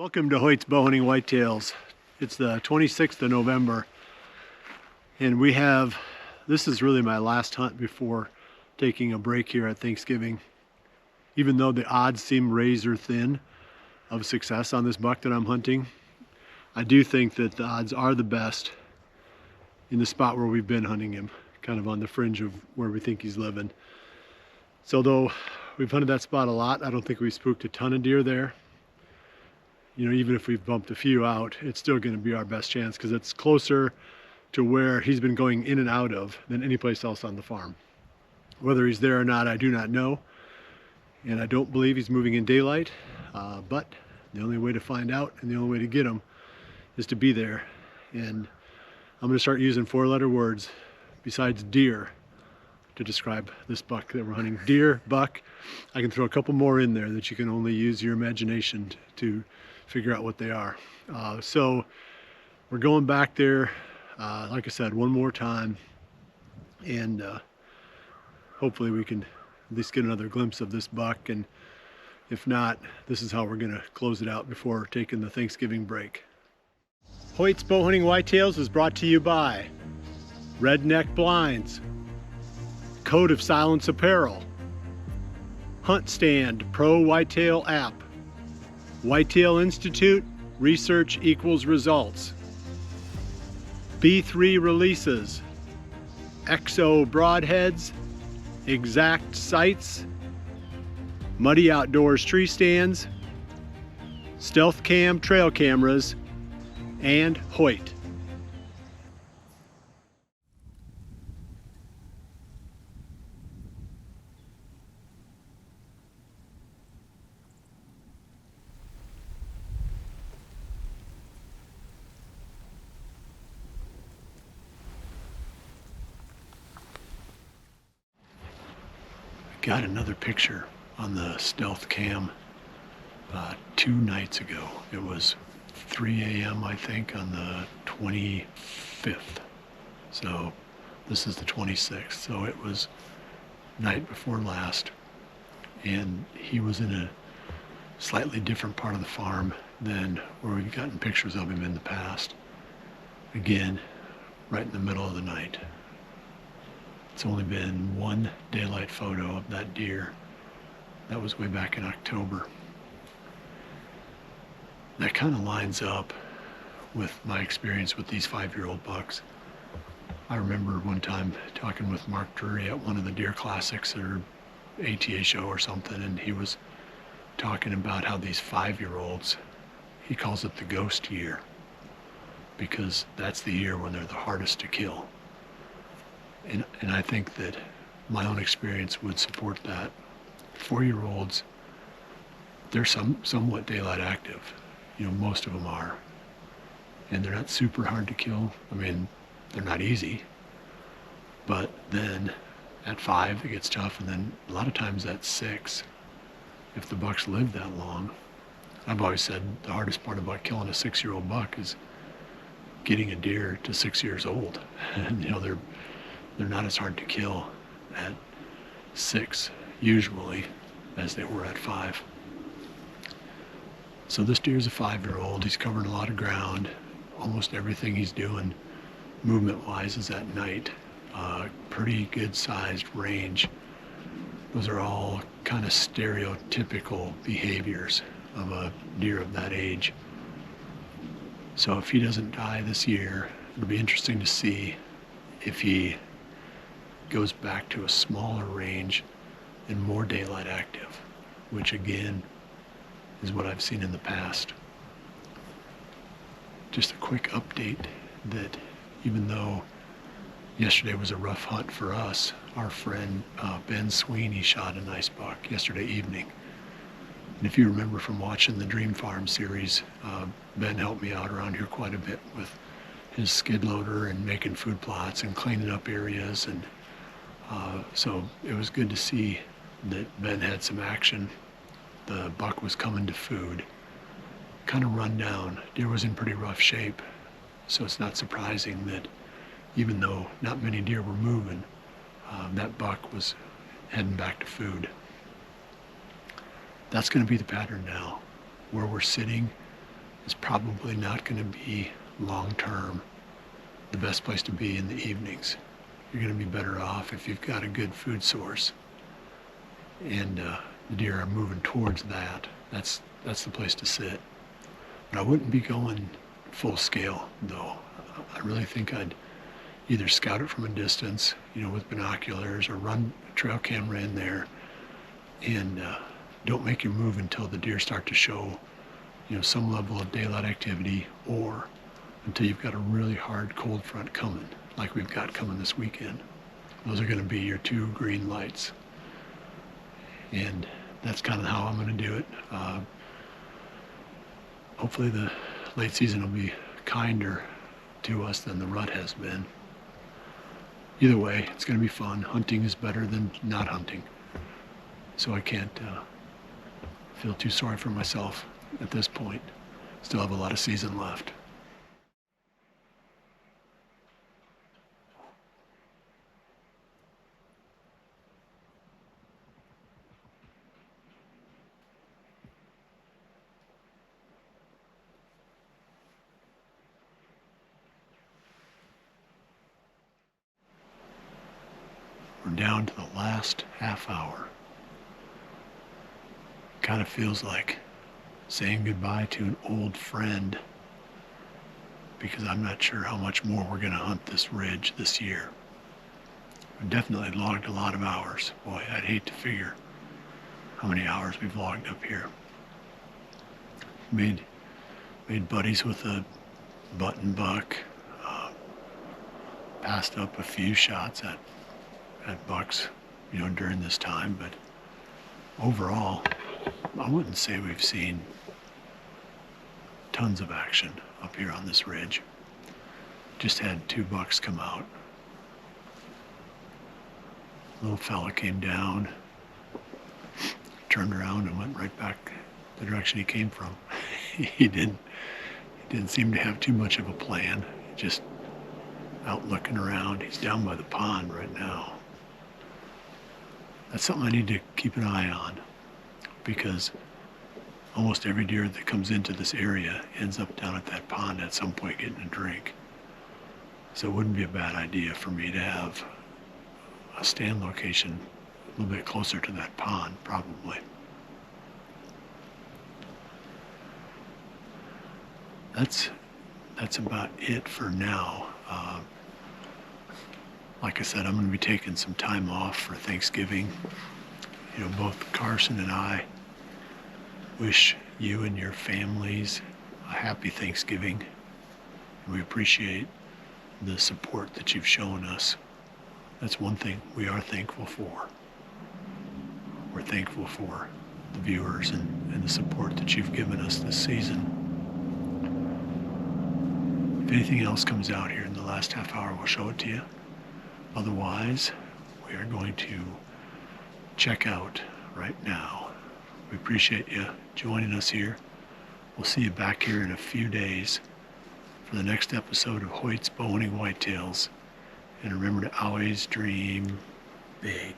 Welcome to Hoyt's Bowhunting Whitetails. It's the 26th of November and this is really my last hunt before taking a break here at Thanksgiving. Even though the odds seem razor thin of success on this buck that I'm hunting, I do think that the odds are the best in the spot where we've been hunting him, kind of on the fringe of where we think he's living. So though we've hunted that spot a lot, I don't think we spooked a ton of deer there. You know, even if we've bumped a few out, it's still going to be our best chance because it's closer to where he's been going in and out of than any place else on the farm. Whether he's there or not, I do not know. And I don't believe he's moving in daylight, but the only way to find out and the only way to get him is to be there. And I'm going to start using four-letter words besides deer to describe this buck that we're hunting. Deer, buck. I can throw a couple more in there that you can only use your imagination to figure out what they are. So we're going back there, like I said, one more time, and hopefully we can at least get another glimpse of this buck, and if not, this is how we're going to close it out before taking the Thanksgiving break. Hoyt's Bowhunting Whitetails is brought to you by Redneck Blinds, Code of Silence Apparel, Hunt Stand Pro Whitetail App, Whitetail Institute, Research Equals Results, B3 Releases, XO Broadheads, Exact Sights, Muddy Outdoors Tree Stands, Stealth Cam Trail Cameras, and Hoyt. Got another picture on the Stealth Cam 2 nights ago. It was 3 a.m. I think on the 25th. So this is the 26th. So it was night before last, and he was in a slightly different part of the farm than where we've gotten pictures of him in the past. Again, right in the middle of the night. It's only been one daylight photo of that deer. That was way back in October. That kind of lines up with my experience with these 5-year-old bucks. I remember one time talking with Mark Drury at one of the deer classics or ATA show or something, and he was talking about how these 5-year-olds, he calls it the ghost year, because that's the year when they're the hardest to kill. And I think that my own experience would support that. 4-year-olds, they're somewhat daylight active. You know, most of them are. And they're not super hard to kill. I mean, they're not easy. But then at 5, it gets tough. And then a lot of times at 6, if the bucks live that long. I've always said the hardest part about killing a 6-year-old buck is getting a deer to 6 years old. And, you know, they're not as hard to kill at 6 usually as they were at 5. So this deer's a 5-year-old. He's covering a lot of ground. Almost everything he's doing movement-wise is at night. Pretty good sized range. Those are all kind of stereotypical behaviors of a deer of that age. So if he doesn't die this year, it'll be interesting to see if he goes back to a smaller range and more daylight active, which again is what I've seen in the past. Just a quick update that even though yesterday was a rough hunt for us, our friend Ben Sweeney shot a nice buck yesterday evening. And if you remember from watching the Dream Farm series, Ben helped me out around here quite a bit with his skid loader and making food plots and cleaning up areas, and so it was good to see that Ben had some action. The buck was coming to food, kind of run down. Deer was in pretty rough shape, so it's not surprising that even though not many deer were moving, that buck was heading back to food. That's going to be the pattern now. Where we're sitting, is probably not going to be long-term the best place to be in the evenings. You're going to be better off if you've got a good food source, and the deer are moving towards that. That's the place to sit. But I wouldn't be going full scale though. I really think I'd either scout it from a distance, with binoculars, or run a trail camera in there, and don't make your move until the deer start to show, some level of daylight activity, or until you've got a really hard cold front coming, like we've got coming this weekend. Those are going to be your two green lights. And that's kind of how I'm going to do it. Hopefully the late season will be kinder to us than the rut has been. Either way, it's going to be fun. Hunting is better than not hunting. So I can't feel too sorry for myself at this point. Still have a lot of season left. We're down to the last half hour. Kind of feels like saying goodbye to an old friend, because I'm not sure how much more we're going to hunt this ridge this year. We've definitely logged a lot of hours. Boy, I'd hate to figure how many hours we've logged up here. Made buddies with a button buck. Passed up a few shots at bucks, during this time, but overall, I wouldn't say we've seen tons of action up here on this ridge. Just had 2 bucks come out. Little fella came down, turned around and went right back the direction he came from. He didn't seem to have too much of a plan. Just out looking around. He's down by the pond right now. That's something I need to keep an eye on, because almost every deer that comes into this area ends up down at that pond at some point getting a drink. So it wouldn't be a bad idea for me to have a stand location a little bit closer to that pond, probably. That's about it for now. Like I said, I'm going to be taking some time off for Thanksgiving. Both Carson and I wish you and your families a happy Thanksgiving. We appreciate the support that you've shown us. That's one thing we are thankful for. We're thankful for the viewers and the support that you've given us this season. If anything else comes out here in the last half hour, we'll show it to you. Otherwise, we are going to check out right now. We appreciate you joining us here. We'll see you back here in a few days for the next episode of Hoyt's Bowhunting Whitetails. And remember to always dream big.